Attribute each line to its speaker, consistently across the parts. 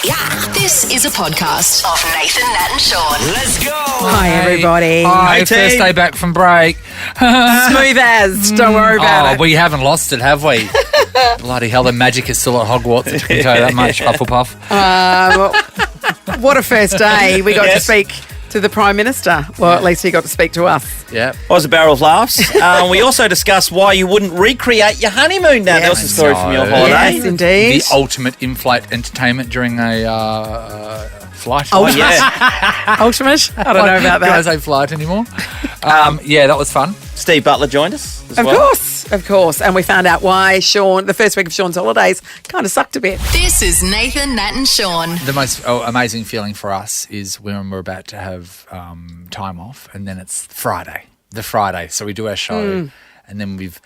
Speaker 1: Yeah, this is a podcast of Nathan, Nat and Shaun.
Speaker 2: Let's go.
Speaker 3: Hi, everybody.
Speaker 4: Hi,
Speaker 2: Hey,
Speaker 4: first
Speaker 2: team.
Speaker 4: day back from break.
Speaker 3: Smooth as. Don't worry about it.
Speaker 4: We haven't lost it, have we? Bloody hell, the magic is still at Hogwarts. I can tell you that much, Hufflepuff.
Speaker 3: What a first day. We got to
Speaker 2: Yes.
Speaker 3: speak to the Prime Minister. Well, at least he got to speak to us.
Speaker 4: Yeah.
Speaker 2: Was a barrel of laughs. We also discussed why you wouldn't recreate your honeymoon. Now, that was a story from your
Speaker 4: No.
Speaker 2: holiday.
Speaker 3: Yes, indeed.
Speaker 4: The ultimate in-flight entertainment during a flight.
Speaker 2: Oh, yeah.
Speaker 3: Ultimate? I don't know about
Speaker 4: Can I
Speaker 3: that.
Speaker 4: say flight anymore? Yeah, that was fun.
Speaker 2: Steve Butler joined us as
Speaker 3: Of
Speaker 2: well.
Speaker 3: course. And we found out why Shaun, the first week of Shaun's holidays, kind of sucked a bit.
Speaker 1: This is Nathan, Nat and Shaun.
Speaker 4: The most amazing feeling for us is when we're about to have time off, and then it's the Friday. So we do our show, and then we've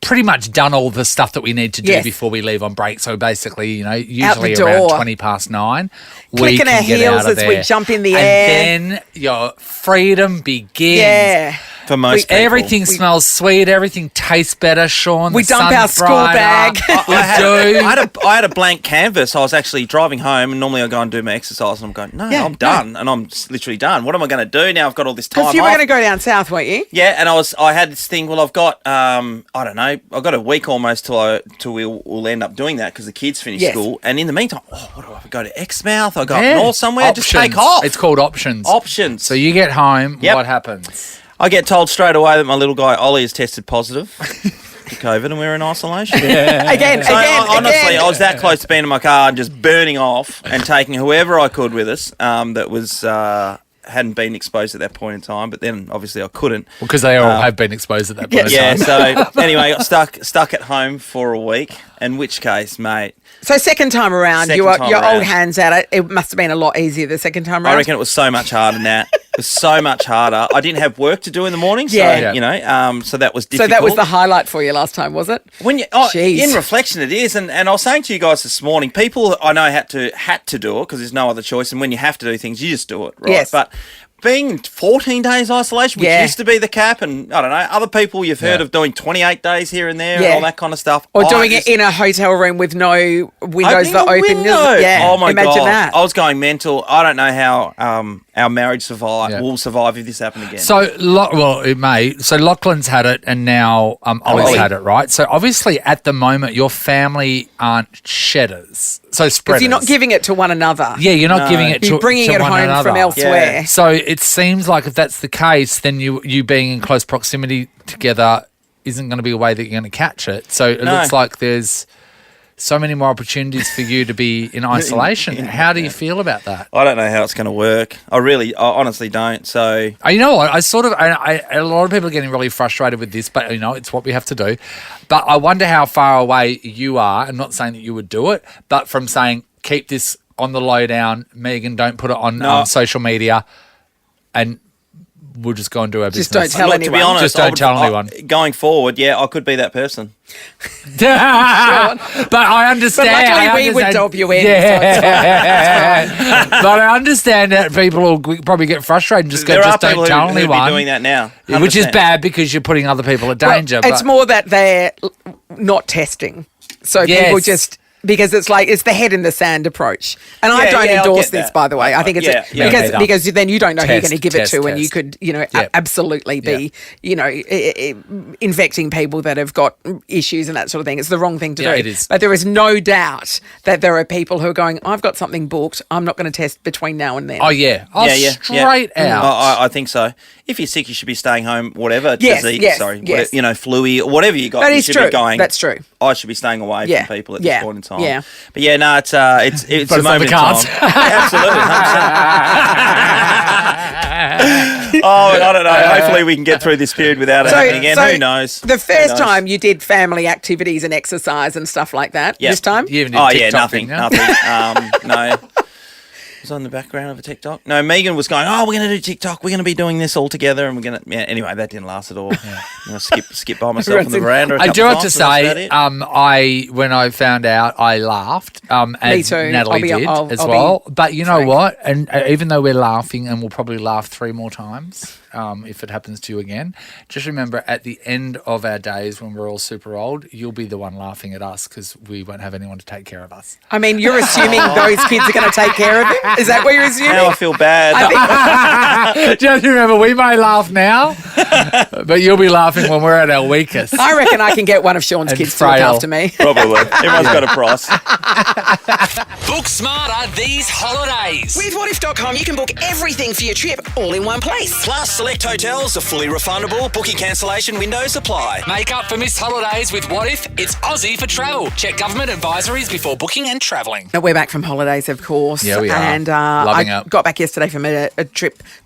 Speaker 4: pretty much done all the stuff that we need to do
Speaker 3: Yes.
Speaker 4: before we leave on break. So basically, usually
Speaker 3: door.
Speaker 4: around 20 past 9, we
Speaker 3: Clicking
Speaker 4: can
Speaker 3: our
Speaker 4: get
Speaker 3: heels
Speaker 4: out of
Speaker 3: as we
Speaker 4: there.
Speaker 3: jump in the air.
Speaker 4: And then your freedom begins.
Speaker 3: Yeah.
Speaker 2: For most people.
Speaker 4: Everything smells sweet. Everything tastes better, Shaun.
Speaker 3: We
Speaker 4: The
Speaker 3: dump
Speaker 4: sun's
Speaker 3: our school
Speaker 4: brighter.
Speaker 3: bag.
Speaker 2: I had a blank canvas. I was actually driving home, and normally I go and do my exercise, and I'm going, no,
Speaker 3: Yeah,
Speaker 2: I'm done, and I'm literally done. What am I going to do now? I've got all this time
Speaker 3: Because you were
Speaker 2: off.
Speaker 3: going to go down south, weren't you?
Speaker 2: Yeah, and I had this thing. Well, I've got I don't know. I've got a week almost till we'll end up doing that because the kids finish
Speaker 3: Yes.
Speaker 2: school. And in the meantime, what do I go to Exmouth? I go
Speaker 4: Yeah.
Speaker 2: up north somewhere. Just take off.
Speaker 4: It's called options.
Speaker 2: Options.
Speaker 4: So you get home.
Speaker 2: Yep.
Speaker 4: What happens?
Speaker 2: I get told straight away that my little guy Ollie has tested positive for COVID, and we're in isolation.
Speaker 3: Again.
Speaker 2: Honestly, I was that close to being in my car and just burning off and taking whoever I could with us that was hadn't been exposed at that point in time. But then obviously I couldn't.
Speaker 4: Because they all have been exposed at that point. in
Speaker 2: Yeah.
Speaker 4: time.
Speaker 2: So anyway, I got stuck at home for a week. In which case, mate,
Speaker 3: So second time around,
Speaker 2: Second
Speaker 3: your
Speaker 2: time
Speaker 3: old
Speaker 2: around.
Speaker 3: hands at it. It must have been a lot easier the second time around.
Speaker 2: I reckon it was so much harder than that. It was so much harder. I didn't have work to do in the morning, so
Speaker 3: Yeah.
Speaker 2: so that was
Speaker 3: So
Speaker 2: difficult.
Speaker 3: that was the highlight for you last time, was it?
Speaker 2: when you
Speaker 3: Jeez.
Speaker 2: in reflection it is, and I was saying to you guys this morning, people I know had to do it because there's no other choice, and when you have to do things, you just do it, right?
Speaker 3: Yes.
Speaker 2: But being 14 days isolation, which
Speaker 3: Yeah.
Speaker 2: used to be the cap, and I don't know, other people you've heard
Speaker 4: Yeah.
Speaker 2: of doing 28 days here and there
Speaker 3: Yeah.
Speaker 2: and all that kind of stuff.
Speaker 3: Or
Speaker 2: I
Speaker 3: doing
Speaker 2: just-
Speaker 3: it in a hotel room with no windows
Speaker 2: Opening
Speaker 3: that
Speaker 2: a
Speaker 3: open.
Speaker 2: window.
Speaker 3: Yeah.
Speaker 2: Oh my
Speaker 3: Imagine
Speaker 2: God.
Speaker 3: that.
Speaker 2: I was going mental. I don't know how our marriage
Speaker 4: Yeah.
Speaker 2: will survive if this happened again.
Speaker 4: So, it may. So Lachlan's had it, and now Ollie's
Speaker 2: Ollie.
Speaker 4: had it, right? So obviously, at the moment, your family aren't shedders. So spreaders.
Speaker 3: Because you're not giving it to one another.
Speaker 4: Yeah, you're not giving it to
Speaker 3: You're bringing
Speaker 4: to
Speaker 3: it
Speaker 4: one
Speaker 3: home
Speaker 4: another.
Speaker 3: from elsewhere.
Speaker 2: Yeah.
Speaker 4: So it seems like if that's the case, then you being in close proximity together isn't going to be a way that you're going to catch it. So it
Speaker 2: No.
Speaker 4: looks like there's so many more opportunities for you to be in isolation. How do you feel about that?
Speaker 2: I don't know how it's going to work. I honestly don't. So
Speaker 4: You know what? A lot of people are getting really frustrated with this, but it's what we have to do. But I wonder how far away you are. I'm not saying that you would do it, but from saying keep this on the lowdown, Megan, don't put it on social media, and we'll just go and do our
Speaker 3: Just
Speaker 4: business.
Speaker 3: don't tell
Speaker 2: look, to be
Speaker 3: anyone.
Speaker 2: honest,
Speaker 4: Just don't tell anyone.
Speaker 2: Going forward, yeah, I could be that person.
Speaker 4: But I understand.
Speaker 3: But luckily
Speaker 4: I
Speaker 3: we would
Speaker 4: understand-
Speaker 3: dob you in,
Speaker 4: Yeah. But I understand that people will probably get frustrated and just go,
Speaker 2: There are
Speaker 4: just
Speaker 2: people
Speaker 4: don't tell
Speaker 2: who'd be
Speaker 4: anyone.
Speaker 2: doing that now,
Speaker 4: Which is
Speaker 2: 100%.
Speaker 4: bad because you're putting other people at danger.
Speaker 3: Well, it's
Speaker 4: but-
Speaker 3: more that they're not testing. So
Speaker 4: Yes.
Speaker 3: people just... Because it's the head in the sand approach. And I
Speaker 2: Yeah,
Speaker 3: don't
Speaker 2: yeah, I'll
Speaker 3: endorse
Speaker 2: get
Speaker 3: this,
Speaker 2: that.
Speaker 3: by the way. I think it's
Speaker 2: Yeah, yeah.
Speaker 3: because then you don't know who you're going to give it to, and you
Speaker 4: Test.
Speaker 3: could,
Speaker 4: Yep.
Speaker 3: absolutely be, infecting people that have got issues and that sort of thing. It's the wrong thing to
Speaker 4: Yeah,
Speaker 3: do.
Speaker 4: it is.
Speaker 3: But there is no doubt that there are people who are going, I've got something booked. I'm not going to test between now and then.
Speaker 4: Oh, yeah. Oh, straight out.
Speaker 2: I think so. If you're sick, you should be staying home. Whatever
Speaker 3: Yes,
Speaker 2: disease,
Speaker 3: yes,
Speaker 2: sorry,
Speaker 3: yes.
Speaker 2: flu or whatever you got.
Speaker 3: That
Speaker 2: you
Speaker 3: is
Speaker 2: should
Speaker 3: true.
Speaker 2: Be going.
Speaker 3: That's true.
Speaker 2: I should be staying away
Speaker 3: Yeah,
Speaker 2: from people at
Speaker 3: yeah,
Speaker 2: this point in time.
Speaker 3: yeah.
Speaker 2: But yeah, no, it's
Speaker 4: But
Speaker 2: a
Speaker 4: it's on
Speaker 2: moment
Speaker 4: the
Speaker 2: in
Speaker 4: cards.
Speaker 2: time. Yeah, absolutely. 100%. Oh, I don't know. Hopefully, we can get through this period without it happening again. Who knows?
Speaker 3: The
Speaker 2: Who
Speaker 3: first
Speaker 2: knows?
Speaker 3: time you did family activities and exercise and stuff like that.
Speaker 2: Yeah.
Speaker 3: This time?
Speaker 4: You even did
Speaker 2: Oh yeah,
Speaker 4: TikTok
Speaker 2: nothing,
Speaker 4: thing, huh?
Speaker 2: nothing. No. Was on the background of a TikTok. No, Megan was going, we're going to do TikTok. We're going to be doing this all together, and we're going to. Yeah. Anyway, that didn't last at all. Skip by myself on the veranda.
Speaker 4: I do have to say, when I found out, I laughed. As
Speaker 3: too.
Speaker 4: Natalie
Speaker 3: I'll
Speaker 4: did
Speaker 3: be
Speaker 4: as well. But you know
Speaker 3: frank.
Speaker 4: what? And even though we're laughing, and we'll probably laugh 3 more times if it happens to you again, just remember at the end of our days when we're all super old, you'll be the one laughing at us because we won't have anyone to take care of us.
Speaker 3: I mean, you're assuming those kids are going to take care of him? Is that what you're assuming?
Speaker 2: Now I feel bad.
Speaker 4: Just remember, we may laugh now, but you'll be laughing when we're at our weakest.
Speaker 3: I reckon I can get one of Shaun's
Speaker 4: And
Speaker 3: kids to look
Speaker 4: frail.
Speaker 3: after me.
Speaker 2: Probably. Everyone's got a price.
Speaker 5: Book smarter these holidays.
Speaker 6: With whatif.com, you can book everything for your trip all in one place.
Speaker 5: Plus, select hotels are fully refundable. Booking cancellation windows apply. Make up for missed holidays with What If? It's Aussie for travel. Check government advisories before booking and travelling.
Speaker 3: We're back from holidays, of course.
Speaker 4: Yeah, we are.
Speaker 3: And
Speaker 4: Loving
Speaker 3: I
Speaker 4: it.
Speaker 3: got back yesterday from a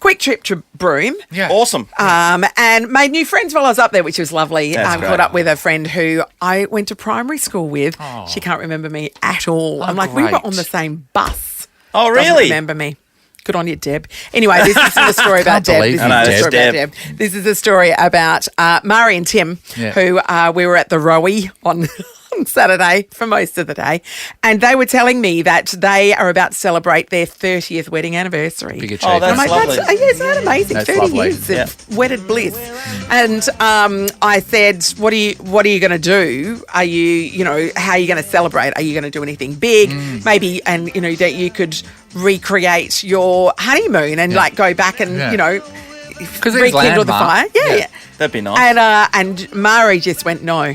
Speaker 3: quick trip to Broome.
Speaker 4: Yeah.
Speaker 2: Awesome.
Speaker 3: And made new friends while I was up there, which was lovely.
Speaker 2: That's great.
Speaker 3: Caught up with a friend who I went to primary school with.
Speaker 4: Oh.
Speaker 3: She can't remember me at all. I'm like, we were
Speaker 4: great.
Speaker 3: on the same bus.
Speaker 2: Oh,
Speaker 3: Doesn't
Speaker 2: really?
Speaker 3: remember me. Good on you, Deb. Anyway, this is the story about Deb.
Speaker 4: believe
Speaker 3: This
Speaker 4: you.
Speaker 3: is
Speaker 2: I know,
Speaker 3: the
Speaker 2: there's
Speaker 3: story about
Speaker 2: Deb.
Speaker 3: Deb. This is the story about Mari and Tim,
Speaker 4: Yeah.
Speaker 3: who we were at the Rowie on Saturday for most of the day, and they were telling me that they are about to celebrate their 30th wedding anniversary.
Speaker 4: Big
Speaker 2: Oh,
Speaker 4: achievement.
Speaker 2: that's
Speaker 3: I'm like,
Speaker 2: lovely.
Speaker 3: isn't that amazing?
Speaker 4: That's
Speaker 3: 30
Speaker 4: lovely.
Speaker 3: years of wedded bliss. And I said, what are you going to do? Are you how are you going to celebrate? Are you going to do anything big? Maybe, and that you could recreate your honeymoon and like go back and
Speaker 4: Yeah. Because it's
Speaker 3: rekindle the fire.
Speaker 4: landmark.
Speaker 3: Yeah.
Speaker 2: That'd be nice.
Speaker 3: And Mari just went, no,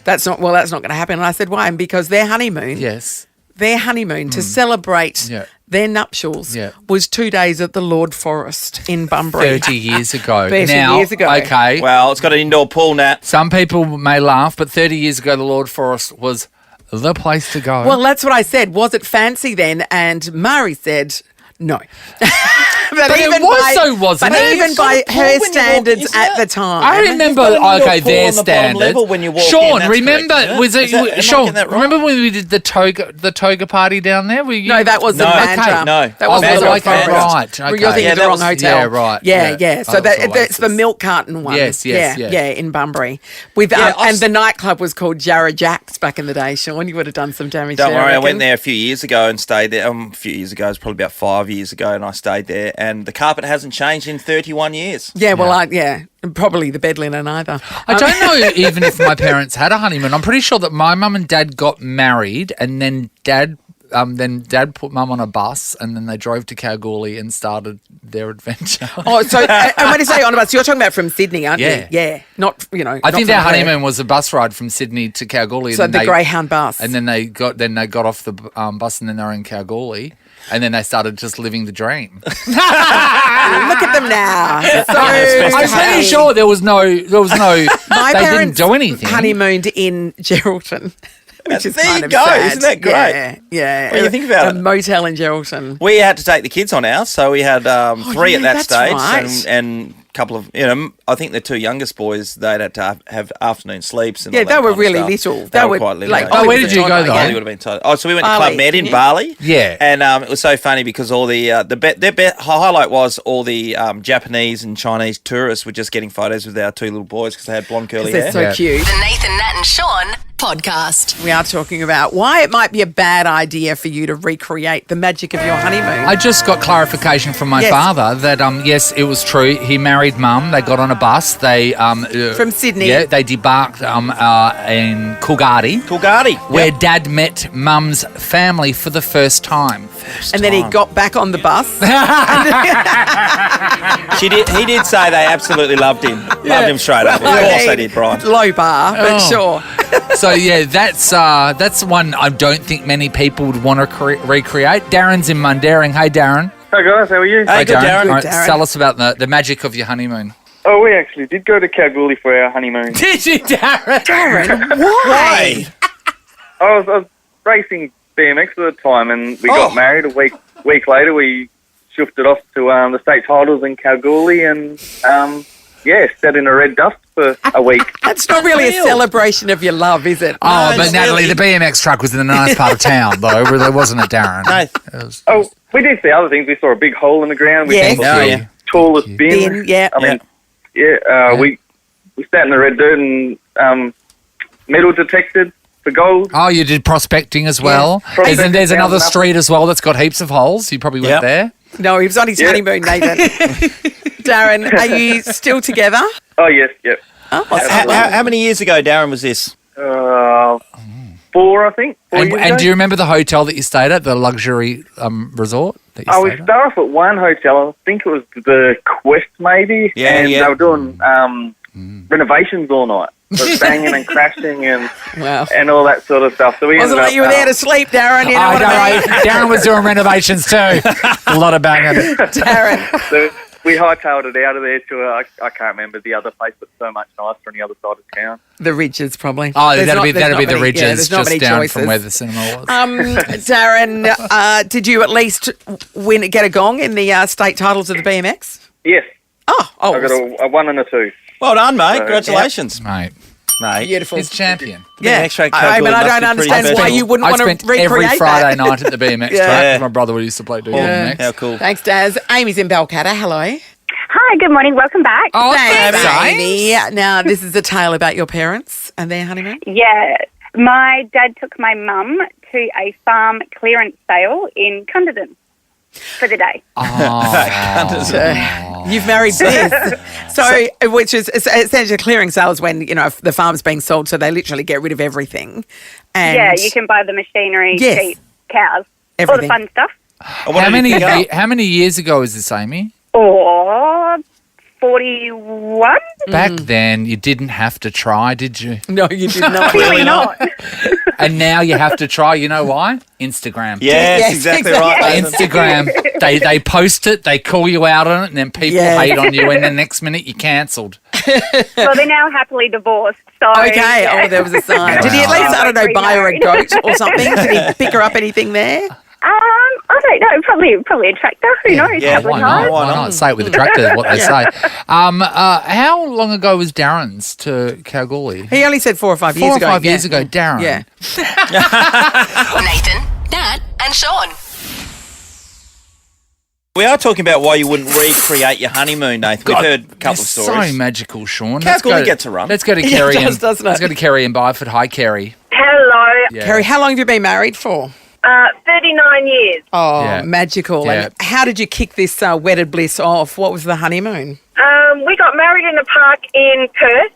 Speaker 3: that's not going to happen. And I said, why? And because their honeymoon,
Speaker 4: Yes.
Speaker 3: to celebrate
Speaker 4: Yeah.
Speaker 3: their nuptials
Speaker 4: Yeah.
Speaker 3: was 2 days at the Lord Forest in Bunbury.
Speaker 4: 30 years ago.
Speaker 3: 30
Speaker 4: now,
Speaker 3: years ago.
Speaker 4: Okay.
Speaker 2: Well, it's got an indoor pool, Nat.
Speaker 4: Some people may laugh, but 30 years ago, the Lord Forest was the place to go.
Speaker 3: Well, that's what I said. Was it fancy then? And Mari said, no. But
Speaker 4: it was so, wasn't
Speaker 3: but
Speaker 4: it?
Speaker 3: even
Speaker 2: It's got
Speaker 3: by
Speaker 2: a pool
Speaker 3: her
Speaker 2: when you walk,
Speaker 3: standards
Speaker 2: isn't
Speaker 3: at
Speaker 2: it?
Speaker 3: the time.
Speaker 4: I remember,
Speaker 2: It's got an indoor
Speaker 4: okay,
Speaker 2: pool
Speaker 4: their
Speaker 2: on the bottom
Speaker 4: standards.
Speaker 2: level when you walk in,
Speaker 4: Sean,
Speaker 2: that's
Speaker 4: remember,
Speaker 2: correct, isn't it?
Speaker 4: was it,
Speaker 2: Is that- am I
Speaker 4: Sean,
Speaker 2: getting that right?
Speaker 4: remember when we did the toga party down there? Were you,
Speaker 3: No, that was the
Speaker 2: No,
Speaker 3: Mandra.
Speaker 2: okay, no.
Speaker 3: That was
Speaker 2: Oh,
Speaker 3: the
Speaker 2: okay,
Speaker 3: Forest.
Speaker 4: right, okay.
Speaker 3: You're thinking
Speaker 2: Yeah,
Speaker 3: of the
Speaker 2: that
Speaker 3: wrong
Speaker 2: was-
Speaker 3: hotel.
Speaker 4: yeah, right,
Speaker 3: Yeah.
Speaker 4: yeah.
Speaker 3: So
Speaker 4: Oh,
Speaker 3: that's
Speaker 4: Oasis.
Speaker 3: the milk carton one.
Speaker 4: Yes,
Speaker 3: yeah,
Speaker 4: yeah.
Speaker 3: in Bunbury. With
Speaker 2: Yeah, I've
Speaker 3: and the nightclub was called Jarrah Jack's back in the day. Sean, you would have done some damage.
Speaker 2: Don't
Speaker 3: there,
Speaker 2: worry, I
Speaker 3: reckon.
Speaker 2: went there a few years ago and stayed there. A few years ago, it was probably about 5 years ago, and I stayed there. And the carpet hasn't changed in 31 years.
Speaker 3: Yeah, well, probably the bed linen either.
Speaker 4: I don't know even if my parents had a honeymoon. I'm pretty sure that my mum and dad got married, and then dad put mum on a bus, and then they drove to Kalgoorlie and started their adventure.
Speaker 3: Oh, so and when you say on a bus, you're talking about from Sydney, aren't
Speaker 4: Yeah.
Speaker 3: you? Yeah, not
Speaker 4: I
Speaker 3: not
Speaker 4: think
Speaker 3: from
Speaker 4: their
Speaker 3: Perth.
Speaker 4: honeymoon was a bus ride from Sydney to Kalgoorlie.
Speaker 3: So
Speaker 4: and
Speaker 3: the
Speaker 4: they-
Speaker 3: Greyhound bus.
Speaker 4: And then they got off the bus, and then they were in Kalgoorlie, and then they started just living the dream.
Speaker 3: Look at them now. So
Speaker 4: I'm pretty sure there was no.
Speaker 3: My
Speaker 4: they
Speaker 3: parents
Speaker 4: didn't do anything.
Speaker 3: honeymooned in Geraldton. Which is
Speaker 2: There you
Speaker 3: kind of
Speaker 2: go.
Speaker 3: sad.
Speaker 2: Isn't that great?
Speaker 3: Yeah.
Speaker 2: When you think about
Speaker 3: a
Speaker 2: it.
Speaker 3: motel in Geraldton.
Speaker 2: We had to take the kids on ours, so we had 3 at that
Speaker 3: that's
Speaker 2: stage,
Speaker 3: right.
Speaker 2: and a couple of, I think the 2 youngest boys, they'd had to have afternoon sleeps. And
Speaker 3: Yeah,
Speaker 2: all that
Speaker 3: they were
Speaker 2: kind of
Speaker 3: really
Speaker 2: stuff.
Speaker 3: little.
Speaker 2: They
Speaker 3: They
Speaker 2: were
Speaker 3: were
Speaker 2: quite little.
Speaker 3: like-
Speaker 4: Oh, where did you go
Speaker 3: Yeah.
Speaker 4: though?
Speaker 2: They would have been told. Oh, so we went to
Speaker 3: Bali,
Speaker 2: Club Med in
Speaker 3: yeah.
Speaker 2: Bali.
Speaker 4: Yeah.
Speaker 2: And it was so funny because all the highlight was all the Japanese and Chinese tourists were just getting photos with our 2 little boys because they had blonde curly
Speaker 3: They're
Speaker 2: hair.
Speaker 3: so
Speaker 4: Yeah.
Speaker 3: cute.
Speaker 1: The Nathan, Nat and Sean podcast.
Speaker 3: We are talking about why it might be a bad idea for you to recreate the magic of your honeymoon.
Speaker 4: I just got clarification from my
Speaker 3: Yes.
Speaker 4: father that yes, it was true. He married mum. They got on a bus. They
Speaker 3: From Sydney.
Speaker 4: Yeah, they debarked in Coolgardie,
Speaker 2: Coolgardie.
Speaker 4: where Dad met mum's family for the first time.
Speaker 3: and then he got back on the bus.
Speaker 2: He did say they absolutely loved him. Loved him straight up. Of course they did, Brian.
Speaker 3: Low bar, but sure.
Speaker 4: So yeah, that's one I don't think many people would want to recreate. Darren's in Mundaring. Hey, Darren.
Speaker 7: Hi guys, how are you?
Speaker 2: Hey, good, Darren.
Speaker 4: All right,
Speaker 3: Darren.
Speaker 4: tell us about the magic of your honeymoon.
Speaker 7: Oh, we actually did go to Kalgoorlie for our honeymoon.
Speaker 4: Did you, Darren?
Speaker 3: Darren, why?
Speaker 7: I was racing BMX at the time, and we got married a week later. We shifted off to the state titles in Kalgoorlie, and sat in a red dust for a week.
Speaker 3: That's not really a celebration of your love, is it?
Speaker 4: Oh,
Speaker 2: No,
Speaker 4: but
Speaker 2: it's
Speaker 4: Natalie,
Speaker 2: really-
Speaker 4: the BMX truck was in a nice part of town, though. There wasn't a Darren.
Speaker 2: No.
Speaker 4: It was,
Speaker 7: Oh, we did see other things. We saw a big hole in the ground. We
Speaker 3: Yes.
Speaker 7: saw
Speaker 2: Oh,
Speaker 7: the
Speaker 2: yeah.
Speaker 7: tallest
Speaker 4: Thank
Speaker 7: bin.
Speaker 3: Bin, yeah.
Speaker 7: I mean, we sat in the red dirt and metal detected for gold.
Speaker 4: Oh, you did prospecting as well.
Speaker 7: Prospecting
Speaker 4: And there's another
Speaker 7: found
Speaker 4: street as well that's got heaps of holes. You probably went
Speaker 2: Yep.
Speaker 4: there.
Speaker 3: No, he was on his
Speaker 7: Yeah.
Speaker 3: honeymoon, Nathan. Darren, are you still together?
Speaker 7: Oh, yes, yep.
Speaker 3: Oh,
Speaker 2: How many years ago, Darren, was this?
Speaker 7: 4, I think. 4 years
Speaker 4: And
Speaker 7: ago.
Speaker 4: do you remember the hotel that you stayed at, the luxury resort that you
Speaker 7: We
Speaker 4: stayed at?
Speaker 7: started off at one hotel. I think it was the Quest, maybe.
Speaker 2: Yeah,
Speaker 7: and
Speaker 2: yeah.
Speaker 7: they were doing renovations all night. So banging and crashing and
Speaker 3: Wow.
Speaker 7: all that sort of stuff. So we
Speaker 3: Wasn't
Speaker 7: ended
Speaker 3: like
Speaker 7: up,
Speaker 3: you were there to sleep, Darren. You know what I mean?
Speaker 4: Darren was doing renovations too. A lot of banging.
Speaker 3: Darren.
Speaker 7: So we hightailed it out of there to I can't remember the other place, but so much nicer on the other side of town.
Speaker 3: The Ridges, probably.
Speaker 4: Oh,
Speaker 3: There's
Speaker 4: that'll be
Speaker 3: there's
Speaker 4: the
Speaker 3: many-
Speaker 4: Ridges,
Speaker 3: there's not
Speaker 4: just
Speaker 3: many
Speaker 4: down
Speaker 3: choices.
Speaker 4: from where the cinema was.
Speaker 3: Darren, did you at least get a gong in the state titles of the BMX?
Speaker 7: Yes,
Speaker 3: Oh,
Speaker 7: I got a 1 and a 2.
Speaker 2: Well done, mate. Congratulations,
Speaker 4: Mate,
Speaker 2: mate.
Speaker 3: beautiful.
Speaker 4: he's champion.
Speaker 3: Yeah,
Speaker 2: BMX track
Speaker 3: I mean,
Speaker 2: Kalgoorlie
Speaker 3: I
Speaker 2: must
Speaker 3: don't
Speaker 2: be pretty
Speaker 3: understand why
Speaker 2: special.
Speaker 3: you wouldn't
Speaker 4: I
Speaker 3: want
Speaker 4: spent
Speaker 3: to recreate
Speaker 4: every Friday
Speaker 3: that.
Speaker 4: night at the BMX
Speaker 3: Yeah.
Speaker 4: track. My brother used to play BMX.
Speaker 2: How cool.
Speaker 3: Thanks, Daz. Amy's in Balcatta. Hello.
Speaker 8: Hi, good morning. Welcome back.
Speaker 4: Oh,
Speaker 3: Thanks,
Speaker 4: thanks,
Speaker 3: Amy. Now, this is a tale about your parents and their honeymoon.
Speaker 8: Yeah, my dad took my mum to a farm clearance sale in Cunderdin for the day.
Speaker 3: You've married this. So, which is essentially clearing sales when, you know, if the farm's being sold, so they literally get rid of everything. And
Speaker 8: Yeah, you can buy the machinery,
Speaker 3: Yes.
Speaker 8: sheep, cows,
Speaker 3: Everything.
Speaker 8: all the fun stuff.
Speaker 2: Oh, what
Speaker 4: How
Speaker 2: did you pick up?
Speaker 4: how many years ago is this, Amy?
Speaker 8: Or 41?
Speaker 4: Back then, you didn't have to try, did you?
Speaker 3: No, you did not.
Speaker 8: Clearly not.
Speaker 4: And now you have to try. You know why? Instagram.
Speaker 2: Yes,
Speaker 3: Yes,
Speaker 2: exactly
Speaker 3: exactly.
Speaker 2: right.
Speaker 4: Instagram. They post it, they call you out on it, and then people
Speaker 3: Yeah.
Speaker 4: hate on you, and the next minute you're cancelled.
Speaker 8: Well, they're now happily divorced. So
Speaker 3: Okay,
Speaker 8: yeah.
Speaker 3: oh, there was a sign. Did he at least, I don't know, buy her a goat or something? Did he pick her up anything there?
Speaker 8: I don't know. Probably a tractor. Who knows?
Speaker 2: Yeah,
Speaker 8: Couple
Speaker 4: Why
Speaker 8: of
Speaker 4: not?
Speaker 8: times.
Speaker 2: Why
Speaker 4: Why
Speaker 2: not?
Speaker 4: not? Say it with a tractor, is what they say. How long ago was Darren's to Kalgoorlie?
Speaker 3: He only said 4 or 5 years
Speaker 4: 4 or
Speaker 3: ago.
Speaker 4: 5
Speaker 3: yeah.
Speaker 4: years ago, Darren.
Speaker 3: Yeah.
Speaker 1: Nathan, Nat, and Shaun.
Speaker 2: We are talking about why you wouldn't recreate your honeymoon, Nathan. We've heard a couple of
Speaker 4: It's
Speaker 2: stories.
Speaker 4: so magical, Sean.
Speaker 2: Kalgoorlie gets a run.
Speaker 4: Let's go to
Speaker 3: Yeah, it
Speaker 4: Kerry.
Speaker 3: does, doesn't it?
Speaker 4: Let's go to Kerry in Byford. Hi, Kerry.
Speaker 9: Hello.
Speaker 4: Yeah.
Speaker 3: Kerry, how long have you been married for?
Speaker 9: 39 years.
Speaker 3: Oh,
Speaker 4: Yeah.
Speaker 3: magical.
Speaker 4: Yeah.
Speaker 3: And how did you kick this wedded bliss off? What was the honeymoon?
Speaker 9: We got married in a park in Perth.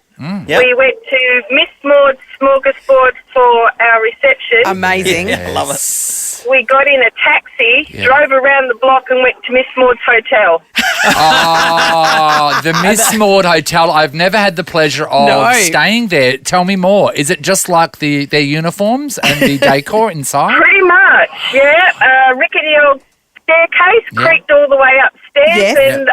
Speaker 2: Yep.
Speaker 9: We went to Miss Maud's Smorgasbord for our reception.
Speaker 3: Amazing.
Speaker 2: Yeah, love it.
Speaker 9: We got in a taxi,
Speaker 4: Yeah.
Speaker 9: drove around the block and went to Miss Maud's hotel.
Speaker 4: Oh, the Miss Maud Hotel. I've never had the pleasure of
Speaker 3: No.
Speaker 4: staying there. Tell me more. Is it just like their uniforms and the decor inside?
Speaker 9: Pretty much, yeah. Rickety old staircase,
Speaker 4: Yeah.
Speaker 9: creaked all the way upstairs,
Speaker 3: Yes.
Speaker 9: and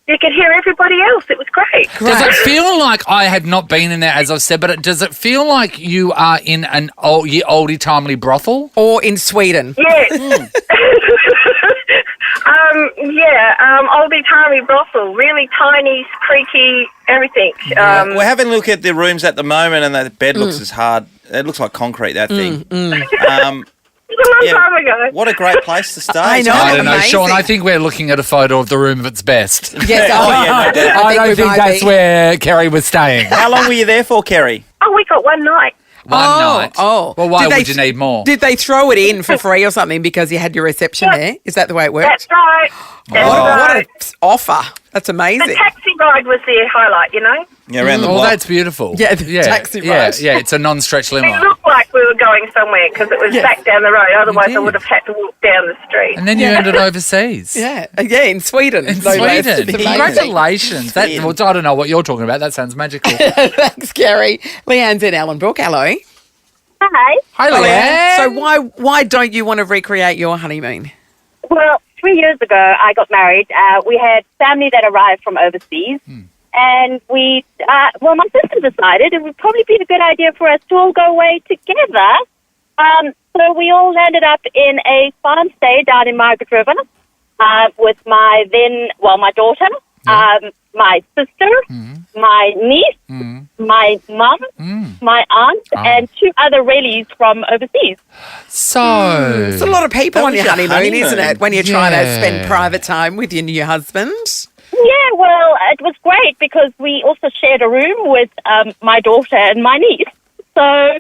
Speaker 9: you could hear everybody else. It was great.
Speaker 4: Does it feel like, I have not been in there, as I've said, but does it feel like you are in an oldie-timely brothel?
Speaker 3: Or in Sweden?
Speaker 9: Yes. Oldie-timey brothel, really tiny, creaky, everything.
Speaker 2: We're having a look at the rooms at the moment, and the bed looks as hard. It looks like concrete, that thing.
Speaker 9: It was a long
Speaker 2: yeah.
Speaker 9: time ago.
Speaker 2: What a great place to stay.
Speaker 3: I know.
Speaker 4: I don't know,
Speaker 3: Amazing.
Speaker 4: Sean. I think we're looking at a photo of the room of its best.
Speaker 3: Yes.
Speaker 2: Oh, yeah, no doubt.
Speaker 4: I don't
Speaker 3: we
Speaker 4: think
Speaker 3: might
Speaker 4: that's
Speaker 3: be.
Speaker 4: where Kerry was staying.
Speaker 2: How long were you there for, Kerry?
Speaker 9: Oh, we got one night.
Speaker 4: One night.
Speaker 3: Oh.
Speaker 4: Well, why
Speaker 3: Did they-
Speaker 4: would you need more?
Speaker 3: Did they throw it in for free or something because you had your reception
Speaker 9: Yeah.
Speaker 3: there? Is that the way it works?
Speaker 9: That's right. That's
Speaker 3: Oh, what
Speaker 9: right.
Speaker 3: an offer. That's
Speaker 9: The
Speaker 3: amazing.
Speaker 9: taxi ride was the highlight, you know?
Speaker 2: Yeah, around the
Speaker 4: Oh,
Speaker 2: block.
Speaker 4: that's beautiful.
Speaker 3: Yeah, the taxi
Speaker 4: yeah,
Speaker 3: ride.
Speaker 4: yeah, it's a non-stretch
Speaker 9: It
Speaker 4: limo.
Speaker 9: looked like we were going somewhere because it was
Speaker 3: Yes.
Speaker 9: back down the road. Otherwise, I
Speaker 4: did.
Speaker 9: would have had to walk down the street.
Speaker 4: And then you earned it overseas.
Speaker 3: Yeah. Yeah, in Sweden.
Speaker 4: In
Speaker 3: no less.
Speaker 4: Sweden.
Speaker 3: It's amazing.
Speaker 4: Congratulations. That,
Speaker 2: Yeah.
Speaker 4: well, I don't know what you're talking about. That sounds magical.
Speaker 3: Thanks, Gary. Leanne's in Ellenbrook. Hello.
Speaker 8: Hi.
Speaker 4: Hi, Leanne.
Speaker 3: So why don't you want to recreate your honeymoon?
Speaker 8: Well, 3 years ago, I got married. We had family that arrived from overseas. And my sister decided it would probably be a good idea for us to all go away together. So we all landed up in a farm stay down in Margaret River with my daughter, my sister, my niece, my mum, my aunt, and 2 other Raeleys from overseas.
Speaker 4: So,
Speaker 3: It's a lot of people
Speaker 2: That
Speaker 3: on
Speaker 2: was
Speaker 3: your
Speaker 2: your
Speaker 3: honeymoon, isn't
Speaker 2: honeymoon.
Speaker 3: it? When you're trying to
Speaker 4: Yeah.
Speaker 3: spend private time with your new husband.
Speaker 8: Yeah, well, it was great because we also shared a room with my daughter and my niece. So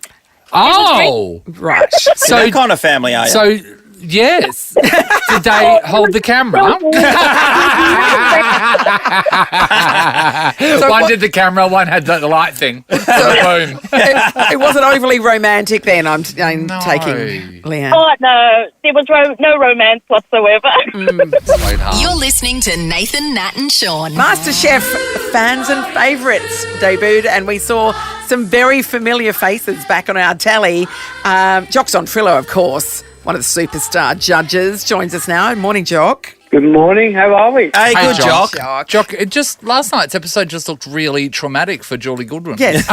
Speaker 4: oh,
Speaker 3: Right.
Speaker 2: So that kind of family, are you?
Speaker 4: so Yes. Did they hold the camera? One did the camera, one had the light thing. So boom.
Speaker 3: It wasn't overly romantic then, I'm taking, Leanne.
Speaker 8: Oh, no. There was no romance whatsoever.
Speaker 4: Sweetheart.
Speaker 1: You're listening to Nathan, Nat and Shaun.
Speaker 3: Masterchef Fans and Favourites debuted, and we saw some very familiar faces back on our tally. Jock Zonfrillo, of course, one of the superstar judges, joins us now. Good morning, Jock.
Speaker 10: Good morning. How are we?
Speaker 2: Hey, good, Jock.
Speaker 4: Jock, it just last night's episode just looked really traumatic for Julie Goodwins.
Speaker 3: Yes.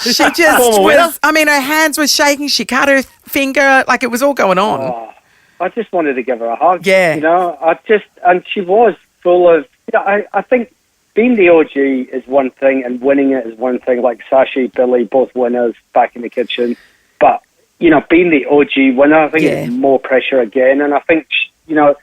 Speaker 3: She just was, I mean, her hands were shaking. She cut her finger. Like, it was all going on.
Speaker 10: Oh, I just wanted to give her a hug.
Speaker 3: Yeah.
Speaker 10: You know, and she was full of, I think being the OG is one thing and winning it is one thing, like Sashi, Billy, both winners back in the kitchen. But, you know, being the OG winner, I think it's more pressure again. And I think, you know,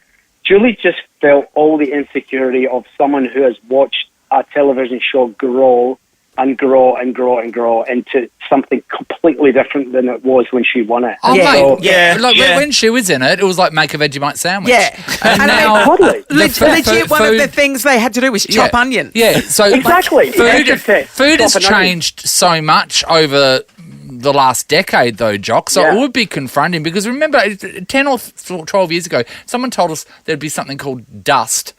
Speaker 10: Julie just felt all the insecurity of someone who has watched a television show grow and grow and grow and grow into something completely different than it was when she won it.
Speaker 4: Oh,
Speaker 3: Yeah.
Speaker 4: mate. Like, when she was in it was like make a Vegemite sandwich.
Speaker 3: Yeah.
Speaker 4: And
Speaker 3: I
Speaker 4: now,
Speaker 10: totally.
Speaker 3: Legit, one of the things they had to do was chop onions.
Speaker 4: Yeah, so
Speaker 10: Exactly.
Speaker 4: food has
Speaker 10: Chop an
Speaker 4: changed so much over the last decade, though, Jock. So it would be confronting because remember, 10 or 12 years ago, someone told us there'd be something called dust.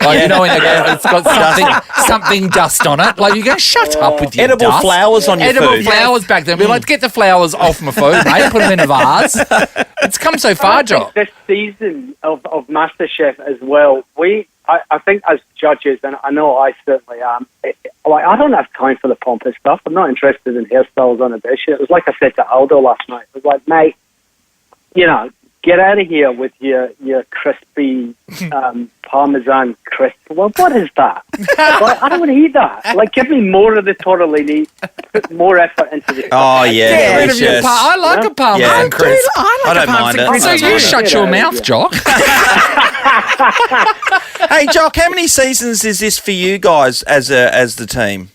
Speaker 4: Like, you know, when they go, it's got something dust on it. Like, you go, shut up with your
Speaker 2: Edible
Speaker 4: dust.
Speaker 2: flowers on your
Speaker 4: Edible
Speaker 2: food.
Speaker 4: flowers back then. We're like, get the flowers off my food, mate. Put them in a vase. It's come so far, Jock.
Speaker 10: This season of MasterChef as well, I think as judges, and I know I certainly am, I don't have time for the pompous stuff. I'm not interested in hairstyles on a dish. It was like I said to Aldo last night. It was like, mate, you know, get out of here with your crispy Parmesan crisp. Well, what is that? Like, I don't want to eat that. Like, give me more of the tortellini, put more effort into the
Speaker 2: Oh, yeah, delicious.
Speaker 4: I like a Parmesan crisp.
Speaker 3: I
Speaker 2: don't mind it.
Speaker 4: So you shut your mouth, Jock.
Speaker 2: Hey, Jock, how many seasons is this for you guys as the team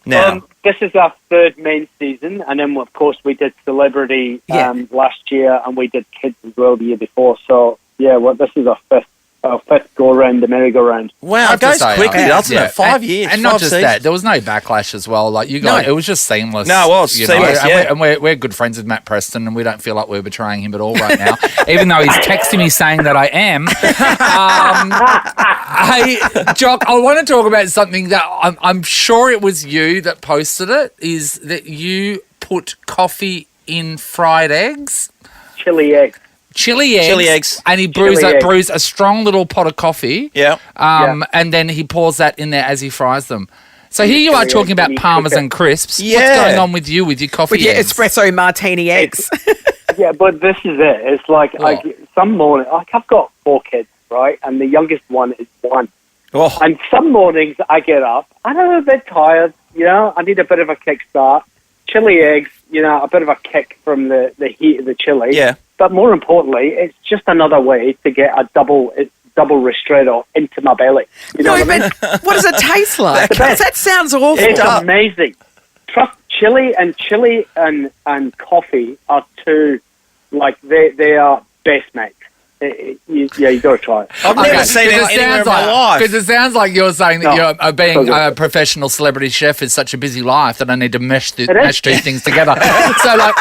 Speaker 2: now?
Speaker 10: This is our third main season, and then, of course, we did Celebrity last year, and we did Kids as well the year before. So, this is our fifth go-round, the merry-go-round.
Speaker 2: Wow, it goes quickly, doesn't it? 5 years.
Speaker 4: And not just that, there was no backlash as well. Like, you guys, it was just seamless.
Speaker 2: No, it was seamless,
Speaker 4: And we're good friends with Matt Preston, and we don't feel like we're betraying him at all right now, even though he's texting me saying that I am. Hey, Jock, I want to talk about something that I'm sure it was you that posted it, is that you put coffee in fried eggs.
Speaker 10: Chili eggs.
Speaker 4: Chili eggs. And he brews a strong little pot of coffee.
Speaker 2: Yeah.
Speaker 4: And then he pours that in there as he fries them. So here you are talking about Parmesan crisps.
Speaker 2: Yeah.
Speaker 4: What's going on with you with your coffee
Speaker 3: With your
Speaker 4: eggs?
Speaker 3: espresso martini eggs.
Speaker 10: Yeah, but this is it. It's like some morning, I've got 4 kids, right? And the youngest one is 1.
Speaker 2: Oh.
Speaker 10: And some mornings I get up, and I'm a bit tired, you know, I need a bit of a kickstart. Chili eggs, you know, a bit of a kick from the heat of the chili.
Speaker 2: Yeah.
Speaker 10: But more importantly, it's just another way to get a double ristretto into my belly. You know what I mean?
Speaker 3: What does it taste like? That sounds awful.
Speaker 10: It's amazing. Trust chili and coffee are two, like they are best mates. You got to try it.
Speaker 2: I've never seen it anywhere in my life.
Speaker 4: Because it sounds like you're saying that you're being a professional celebrity chef is such a busy life that I need to mesh two things together. So, like,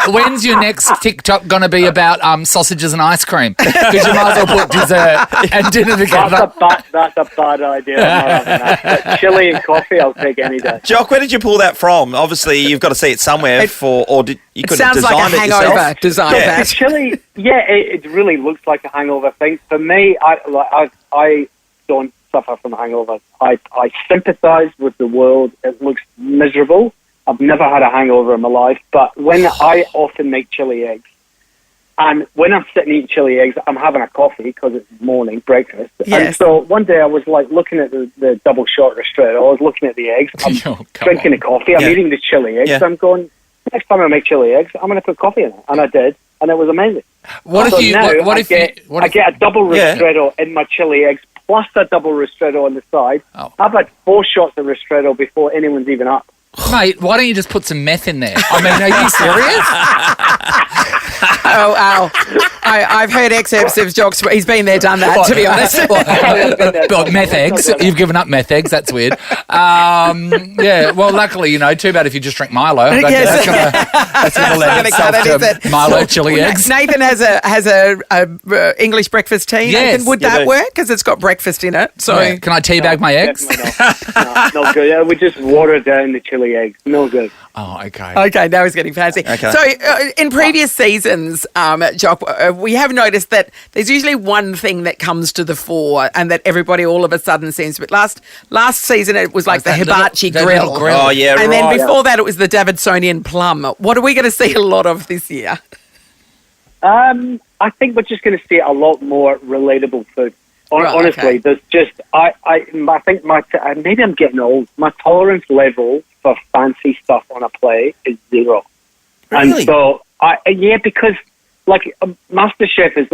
Speaker 4: when's your next TikTok going to be about sausages and ice cream? Because you might as well put dessert and dinner together.
Speaker 10: That's a bad idea. I'm not having that. But chili and coffee, I'll take any day.
Speaker 2: Jock, where did you pull that from? Obviously, you've got to see it somewhere you could have
Speaker 3: sounds like
Speaker 2: designed
Speaker 3: a
Speaker 2: it
Speaker 3: hangover
Speaker 2: yourself.
Speaker 3: design.
Speaker 10: Yeah,
Speaker 3: That.
Speaker 10: chili, it really looks like a hangover thing. For me, I don't suffer from hangovers. I sympathise with the world. It looks miserable. I've never had a hangover in my life. But when I often make chili eggs, and when I'm sitting eating chili eggs, I'm having a coffee because it's morning, breakfast.
Speaker 3: Yes.
Speaker 10: And so one day I was like looking at the double shot ristretto. I was looking at the eggs. I'm drinking the coffee. I'm eating the chili eggs.
Speaker 2: Yeah.
Speaker 10: I'm going, next time I make chili eggs, I'm going to put coffee in it. And I did. And it was amazing. I get a double ristretto in my chili eggs plus a double ristretto on the side.
Speaker 4: Oh.
Speaker 10: I've had 4 shots of ristretto before anyone's even up.
Speaker 4: Mate, why don't you just put some meth in there? I mean, are you serious?
Speaker 3: I've heard excerpts of Jock's. He's been there, done that, to be honest.
Speaker 4: Well, meth eggs. You've given up meth eggs. That's weird. Yeah, well, luckily, too bad if you just drink Milo. That's going to lend itself to Milo chili eggs.
Speaker 3: Nathan has a English breakfast tea.
Speaker 4: Yes.
Speaker 3: Nathan, would that work? Because it's got breakfast in it. So
Speaker 4: Can I teabag my eggs?
Speaker 10: Not good. Yeah, we just water down the chili eggs. No good.
Speaker 4: Oh, okay.
Speaker 3: Okay, now he's getting fancy.
Speaker 2: Okay.
Speaker 3: So in previous seasons, Jock, we have noticed that there's usually one thing that comes to the fore and that everybody all of a sudden seems to be. Last season it was like the hibachi grill.
Speaker 2: Oh, yeah,
Speaker 3: And then before that it was the Davidsonian plum. What are we going to see a lot of this year?
Speaker 10: I think we're just going to see a lot more relatable food. Honestly, there's just I think maybe I'm getting old. My tolerance level for fancy stuff on a plate is 0.
Speaker 2: Really?
Speaker 10: And so because like Masterchef is.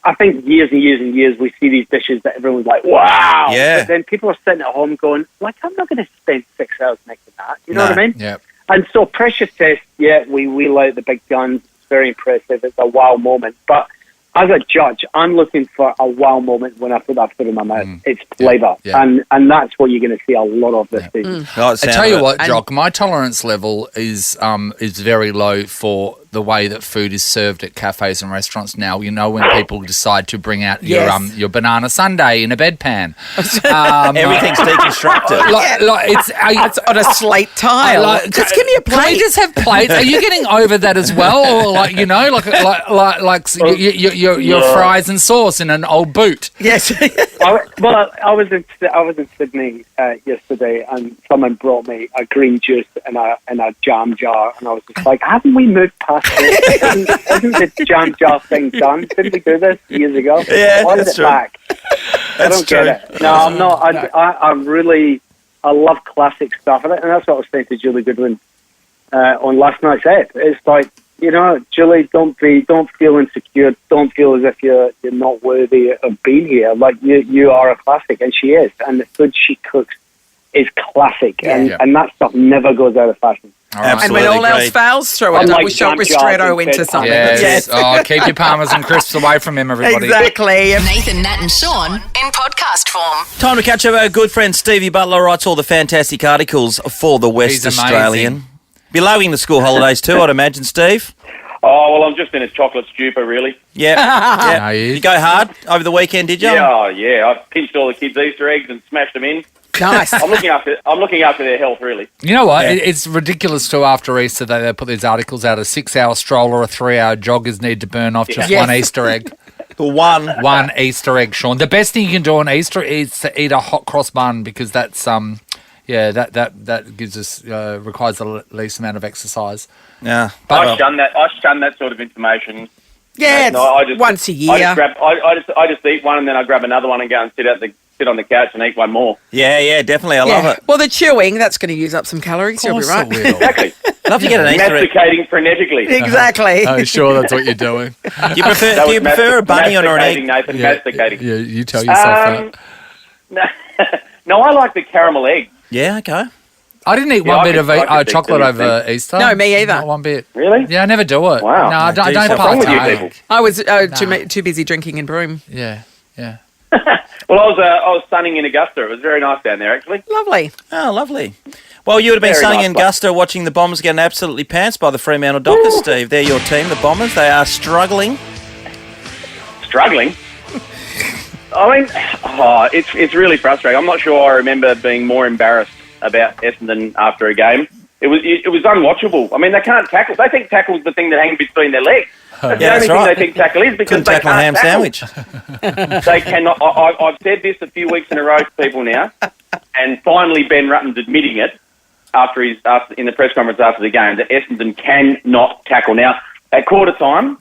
Speaker 10: I think years and years and years we see these dishes that everyone's like, wow.
Speaker 2: Yeah.
Speaker 10: But then people are sitting at home going, like, I'm not going to spend 6 hours making that. You know what I mean?
Speaker 4: Yeah.
Speaker 10: And so pressure test, we wheel out the big guns. It's very impressive. It's a wow moment. But as a judge, I'm looking for a wow moment when I put that food in my mouth. It's flavour.
Speaker 4: Yeah.
Speaker 10: And that's what you're going to see a lot of this season.
Speaker 2: Oh,
Speaker 4: I tell you what, Jock, my tolerance level is very low for the way that food is served at cafes and restaurants now. When people decide to bring out your banana sundae in a bedpan.
Speaker 2: Everything's deconstructed.
Speaker 3: It's on a slate tile. Just give me a plate.
Speaker 4: Can we just have plates? Are you getting over that as well, or your fries and sauce in an old boot?
Speaker 3: Yes.
Speaker 10: I was in Sydney yesterday, and someone brought me a green juice in a jam jar, and I was just like, haven't we moved past this? Isn't the jam jar thing done? Didn't we do this years ago?
Speaker 2: Yeah,
Speaker 10: Why
Speaker 2: that's
Speaker 10: is it
Speaker 2: true.
Speaker 10: back? I don't get it. No, I'm not. I love classic stuff, and that's what I was saying to Julie Goodwins on last night's ep. It's like, Julie, don't feel insecure. Don't feel as if you're not worthy of being here. Like you are a classic, and she is. And the food she cooks is classic, and that stuff never goes out of fashion.
Speaker 2: Right.
Speaker 3: And when all else fails, throw a double shot ristretto into something.
Speaker 4: Yes. Oh, keep your Parmesan crisps away from him, everybody.
Speaker 3: Exactly.
Speaker 1: Nathan, Nat and Shaun in podcast form.
Speaker 2: Time to catch up. Our good friend Stevie Butler writes all the fantastic articles for the West
Speaker 4: He's
Speaker 2: Australian.
Speaker 4: amazing.
Speaker 2: Be loving the school holidays too, I'd imagine, Steve.
Speaker 11: Oh, well, I'm just in a chocolate stupor, really.
Speaker 2: Yeah.
Speaker 4: Are you?
Speaker 2: You go hard over the weekend, did you?
Speaker 11: Yeah. I pinched all the kids' Easter eggs and smashed them in.
Speaker 3: Nice.
Speaker 11: I'm looking after their health, really.
Speaker 4: You know what? It's ridiculous too. After Easter, they put these articles out: a 6-hour stroll or a 3-hour joggers need to burn off just one Easter egg. One Easter egg, Shaun. The best thing you can do on Easter is to eat a hot cross bun, because that's that gives us requires the least amount of exercise.
Speaker 2: Yeah,
Speaker 11: I shun that sort of information.
Speaker 3: Yeah, it's once a year.
Speaker 11: I just eat one, and then I grab another one and go and sit on the couch and eat one more.
Speaker 2: Yeah, definitely. I love it.
Speaker 3: Well, the chewing, that's going to use up some calories. You'll be right.
Speaker 11: Exactly.
Speaker 2: Love to get an Easter egg.
Speaker 11: Masticating frenetically.
Speaker 3: Exactly.
Speaker 4: Oh, sure, that's what you're doing.
Speaker 2: Do you prefer a bunny or an egg?
Speaker 11: Nathan, masticating.
Speaker 4: Yeah, you tell yourself that.
Speaker 11: No, I like the caramel egg.
Speaker 2: Yeah, okay.
Speaker 4: I didn't eat one bit of chocolate over Easter.
Speaker 3: No, me either.
Speaker 4: Not one bit.
Speaker 11: Really?
Speaker 4: Yeah, I never do it.
Speaker 11: Wow.
Speaker 4: No, I don't
Speaker 11: What's wrong with you people?
Speaker 4: partake.
Speaker 3: I was too busy drinking in Broome.
Speaker 4: Yeah.
Speaker 11: Well, I was sunning in Augusta. It was very nice down there, actually.
Speaker 3: Lovely.
Speaker 2: Oh, lovely. Well, you would have been
Speaker 11: Very
Speaker 2: sunning
Speaker 11: nice
Speaker 2: in Augusta watching the Bombers getting absolutely pantsed by the Fremantle Dockers, Steve. They're your team, the Bombers. They are struggling.
Speaker 11: Struggling? I mean, it's really frustrating. I'm not sure I remember being more embarrassed about Essendon after a game. It was unwatchable. I mean, they can't tackle. They think tackle's the thing that hangs between their legs. That's the only thing they think tackle is, because
Speaker 2: Couldn't tackle a ham sandwich.
Speaker 11: They cannot. I've said this a few weeks in a row to people now, and finally Ben Rutten's admitting it after in the press conference after the game, that Essendon cannot tackle. Now, at quarter time,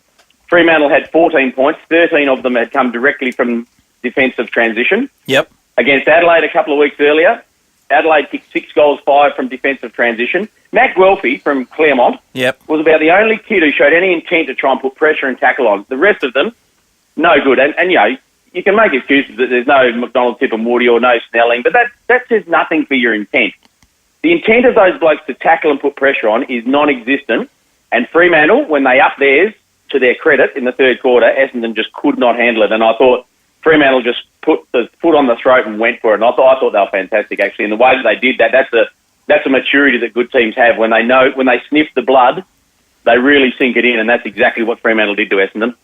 Speaker 11: Fremantle had 14 points. 13 of them had come directly from defensive transition.
Speaker 2: Yep.
Speaker 11: Against Adelaide a couple of weeks earlier, Adelaide kicked 6 goals, 5 from defensive transition. Matt Guelphy from Claremont was about the only kid who showed any intent to try and put pressure and tackle on. The rest of them, no good. And you can make excuses that there's no McDonald, Tip and Woody or no Snelling, but that says nothing for your intent. the intent of those blokes to tackle and put pressure on is non-existent. And Fremantle, when they upped theirs, to their credit, in the third quarter, Essendon just could not handle it. And I thought Fremantle just put the foot on the throat and went for it. And I thought they were fantastic, actually. And the way that they did that, that's a maturity that good teams have. When they sniff the blood, they really sink it in. And that's exactly what Fremantle did to Essendon.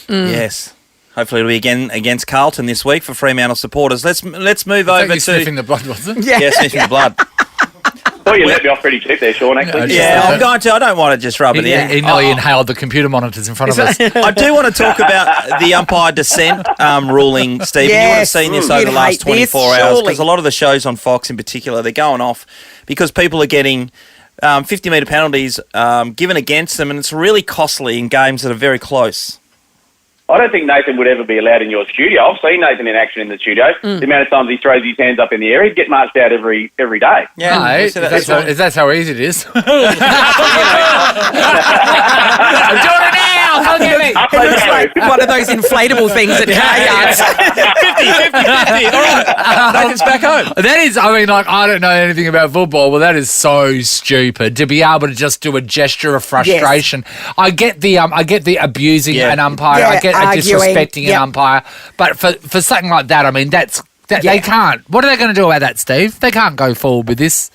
Speaker 2: Yes. Hopefully it'll be again against Carlton this week for Fremantle supporters. Let's move over to
Speaker 4: sniffing the blood, wasn't it?
Speaker 2: Yeah, sniffing the blood.
Speaker 11: Well, you let me off pretty cheap there, Shaun, actually.
Speaker 2: Yeah, I'm going to. I don't want to just rub it in.
Speaker 4: He nearly inhaled the computer monitors in front of us.
Speaker 2: I do want to talk about the umpire dissent ruling, Stephen. You would have seen this over the last 24 hours because a lot of the shows on Fox in particular, they're going off because people are getting 50-metre penalties given against them, and it's really costly in games that are very close.
Speaker 11: I don't think Nathan would ever be allowed in your studio. I've seen Nathan in action in the studio. The amount of times he throws his hands up in the air, he'd get marched out every day.
Speaker 2: Yeah,
Speaker 4: no, that's how easy it is. I'm
Speaker 3: doing it now. Come get me. It looks like one of those inflatable things at car yards.
Speaker 2: 50. All right, Nathan's back home.
Speaker 4: That is, I mean, like, I don't know anything about football, but that is so stupid to be able to just do a gesture of frustration. Yes. I get the abusing an umpire. I get disrespecting an umpire, but for something like that, I mean, they can't. What are they going to do about that, Steve? They can't go forward with this.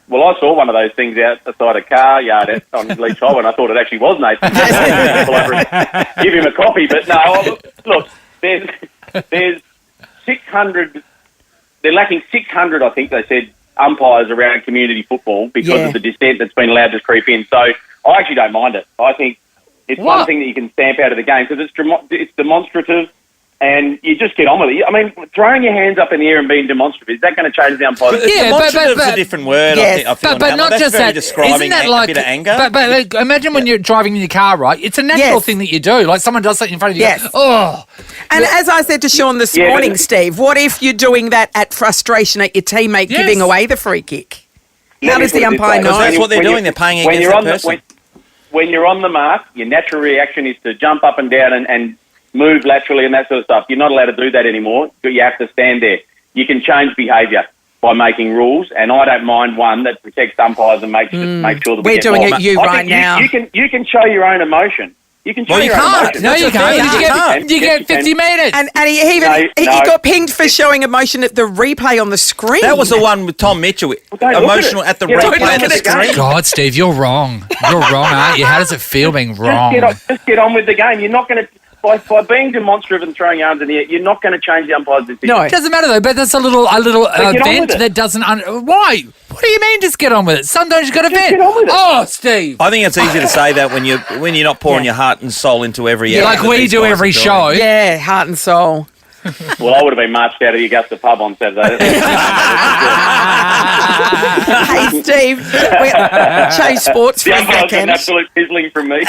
Speaker 11: Well, I saw one of those things outside a car yard on Leach Highway, and I thought it actually was Nathan. Give him a copy, but no. Look, there's 600. They're lacking 600, I think they said, umpires around community football because of the dissent that's been allowed to creep in. So I actually don't mind it. I think it's one thing that you can stamp out of the game because it's demonstrative and you just get on with it. I mean, throwing your hands up in the air and being demonstrative, is that going to change the umpire?
Speaker 2: Yeah, demonstrative's a different word,
Speaker 3: yes.
Speaker 2: I feel.
Speaker 4: But not just that.
Speaker 2: Describing
Speaker 4: isn't that like
Speaker 2: a bit of anger?
Speaker 4: But like, imagine when you're driving in your car, right? It's a natural thing that you do. Like someone does something in front of you.
Speaker 3: Yes.
Speaker 4: Go, oh.
Speaker 3: And as I said to Shaun this morning, Steve, what if you're doing that at frustration at your teammate giving away the free kick? How does the umpire know?
Speaker 2: That's what they're doing. They're paying against that person.
Speaker 11: When you're on the mark, your natural reaction is to jump up and down and move laterally and that sort of stuff. You're not allowed to do that anymore. You have to stand there. You can change behaviour by making rules, and I don't mind one that protects umpires and make sure that
Speaker 3: we're doing it right now.
Speaker 11: You can show your own emotion. You can show your own emotion.
Speaker 4: No, you can't. You get 50 metres.
Speaker 3: And he got pinged for showing emotion at the replay on the screen.
Speaker 2: That was the one with Tom Mitchell. Emotional at the replay on the screen.
Speaker 4: God, Steve, you're wrong. You're wrong, aren't you? How does it feel being wrong?
Speaker 11: Just get on with the game. You're not going to... By being demonstrative and throwing your arms in the air, you're not going to change the umpire's decision.
Speaker 4: No, it doesn't matter though. But that's a little vent that doesn't. Why? What do you mean? Just get on with it. Sometimes you got to vent.
Speaker 11: Get on with it.
Speaker 4: Oh, Steve.
Speaker 2: I think it's easy to say that when you're not pouring your heart and soul into every.
Speaker 4: Like we do every show.
Speaker 3: Yeah, heart and soul.
Speaker 11: Well, I would have been marched out of the Augusta pub on Saturday.
Speaker 3: Hey, Steve, change sports for a second.
Speaker 11: An absolute pizzling from me.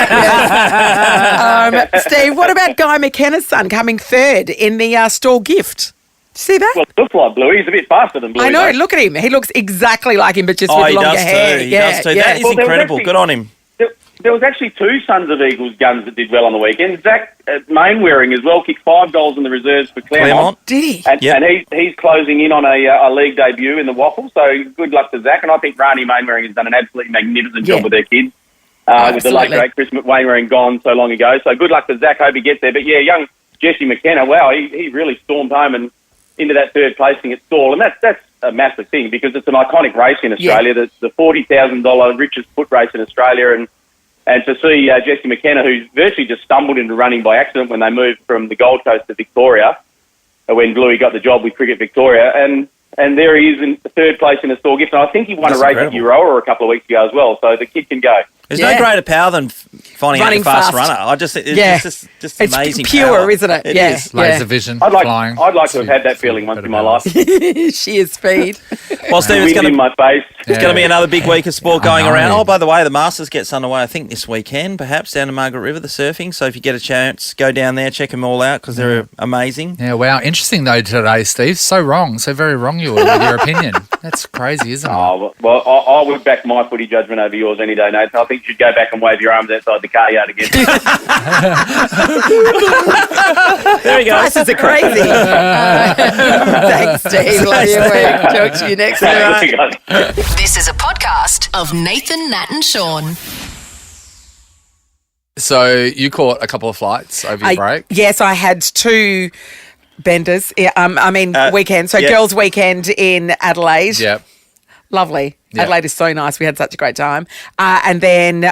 Speaker 3: Steve, what about Guy McKenna's son coming third in the stall gift? See that?
Speaker 11: Well, it looks like Bluey. He's a bit faster than Bluey.
Speaker 3: I know. Look at him. He looks exactly like him, but just with longer hair.
Speaker 2: He does too. That is incredible. Good on him.
Speaker 11: There was actually two Sons of Eagles guns that did well on the weekend. Zach Mainwaring as well kicked 5 goals in the reserves for Claremont.
Speaker 3: Did he?
Speaker 11: And he's closing in on a league debut in the Waffle, so good luck to Zach. And I think Rani Mainwaring has done an absolutely magnificent job with their kids. With the late, great Chris Mainwaring gone so long ago. So good luck to Zach. Hope he gets there. But, yeah, young Jesse McKenna, wow, he really stormed home and into that third placing at Stall. And that's a massive thing because it's an iconic race in Australia. Yeah. The $40,000 richest foot race in Australia. And to see Jesse McKenna, who's virtually just stumbled into running by accident when they moved from the Gold Coast to Victoria, when Bluey got the job with Cricket Victoria, and there he is in third place in a Stall gift. And I think he won a race at Euroa a couple of weeks ago as well, so the kid can go.
Speaker 2: There's no greater power than finding a fast runner. It's just amazing
Speaker 3: pure,
Speaker 2: power.
Speaker 3: Isn't it?
Speaker 2: It is.
Speaker 4: Laser vision,
Speaker 11: flying. I'd like to have had that feeling once in my life.
Speaker 3: Sheer speed.
Speaker 2: Well, Steve, it's going to be another big week of sport going around. Oh, by the way, the Masters gets underway, I think, this weekend, perhaps, down to Margaret River, the surfing. So if you get a chance, go down there, check them all out because they're amazing.
Speaker 4: Yeah, wow. Interesting, though, today, Steve. So wrong. So very wrong you are with your opinion. That's crazy, isn't it?
Speaker 11: Oh, well, I would back my footy judgment over yours any day, Nathan. I think you should go back and wave your arms outside the car yard again.
Speaker 2: There he goes.
Speaker 3: Prices are crazy. Thanks, Steve. Love you. Talk to you next week.
Speaker 1: This is a podcast of Nathan, Nat and Shaun.
Speaker 4: So you caught a couple of flights over your break?
Speaker 3: Yes, I had 2 benders. Weekend. So
Speaker 2: yeah.
Speaker 3: girls' weekend in Adelaide.
Speaker 4: Yep.
Speaker 3: Lovely.
Speaker 4: Yep.
Speaker 3: Adelaide is so nice. We had such a great time. And then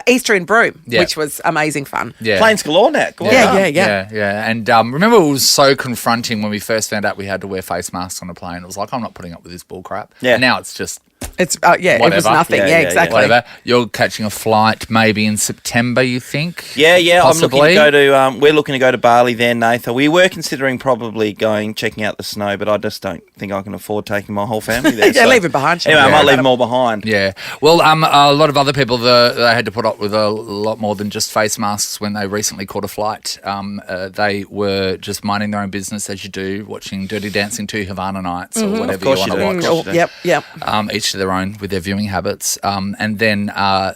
Speaker 3: Easter in Broome,
Speaker 4: Yep.
Speaker 3: which was amazing fun.
Speaker 4: Yeah.
Speaker 2: Planes galore, Nat. Go on.
Speaker 3: Yeah.
Speaker 4: And remember, it was so confronting when we first found out we had to wear face masks on a plane. It was like, I'm not putting up with this bull crap.
Speaker 2: Yeah.
Speaker 4: And now it's just...
Speaker 3: It was nothing. Yeah, exactly.
Speaker 4: Whatever. You're catching a flight maybe in September, you think?
Speaker 2: Yeah.
Speaker 4: Possibly.
Speaker 2: I'm looking to go to. We're looking to go to Bali then, Nathan. We were considering probably checking out the snow, but I just don't think I can afford taking my whole family there.
Speaker 3: Leave it behind.
Speaker 2: Anyway, I might leave them all behind.
Speaker 4: Yeah. Well, a lot of other people they had to put up with a lot more than just face masks when they recently caught a flight. They were just minding their own business as you do, watching Dirty Dancing 2 Havana Nights or whatever you want to watch.
Speaker 3: Yep.
Speaker 4: Each to their own with their viewing habits. And then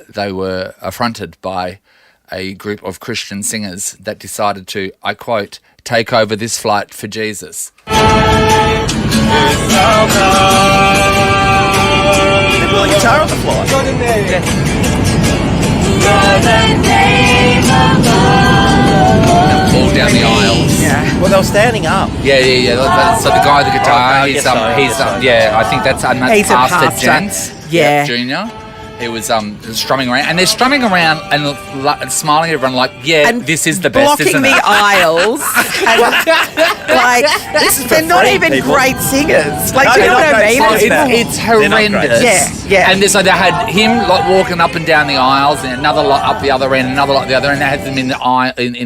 Speaker 4: they were affronted by a group of Christian singers that decided to, I quote, take over this flight for Jesus.
Speaker 2: They play guitar on the flight.
Speaker 4: All down the aisles.
Speaker 3: Yeah.
Speaker 2: Well, they were standing up.
Speaker 4: Yeah. So the guy with the guitar,
Speaker 2: I
Speaker 4: he's
Speaker 2: guess so.
Speaker 4: I think that's
Speaker 3: He's a
Speaker 4: Pastor
Speaker 3: pastor.
Speaker 4: Gents.
Speaker 3: Yeah.
Speaker 4: Junior. He was strumming around, and they're strumming around and smiling at everyone like,
Speaker 3: And
Speaker 4: this is the best,
Speaker 3: blocking
Speaker 4: isn't
Speaker 3: the
Speaker 4: it?
Speaker 3: aisles. They're not
Speaker 2: free,
Speaker 3: even
Speaker 2: people.
Speaker 3: great singers.
Speaker 2: No,
Speaker 3: Do you know
Speaker 2: they're
Speaker 3: what
Speaker 2: not
Speaker 3: I mean?
Speaker 2: great singers.
Speaker 4: It's
Speaker 2: They're not great.
Speaker 4: horrendous.
Speaker 3: Yeah.
Speaker 4: And so they had him walking up and down the aisles, and another lot up the other end, another lot the other end. They had them in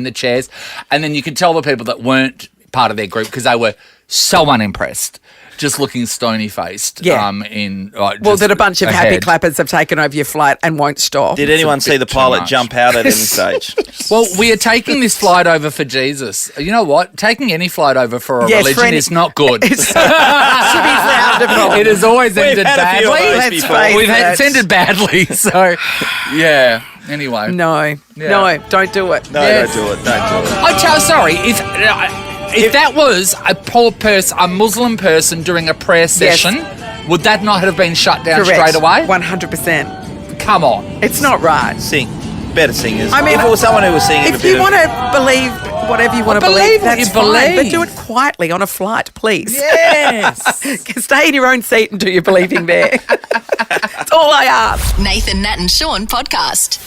Speaker 4: the chairs, and then you could tell the people that weren't part of their group because they were so unimpressed. Just looking stony-faced.
Speaker 3: Yeah.
Speaker 4: That
Speaker 3: a bunch of happy clappers have taken over your flight and won't stop.
Speaker 2: Did anyone see the pilot jump out at any stage?
Speaker 4: Well, we are taking this flight over for Jesus. You know what? Taking any flight over for a religion is not good.
Speaker 3: Should be frowned upon.
Speaker 4: It has always ended
Speaker 2: had a few of
Speaker 4: badly.
Speaker 2: those before.
Speaker 4: It's ended badly. So, yeah. Anyway.
Speaker 3: No, don't do it.
Speaker 2: No, don't do it.
Speaker 4: Sorry. If that was a poor person, a Muslim person doing a prayer session, would that not have been shut down straight away?
Speaker 3: 100%.
Speaker 4: Come on.
Speaker 3: It's not right.
Speaker 2: Sing. Better singers.
Speaker 3: I mean,
Speaker 2: if it was someone who was singing
Speaker 3: if you want to believe whatever you want to believe, that's fine. But do it quietly on a flight, please.
Speaker 4: Yes.
Speaker 3: Stay in your own seat and do your believing there. That's all I ask.
Speaker 1: Nathan, Nat and Shaun podcast.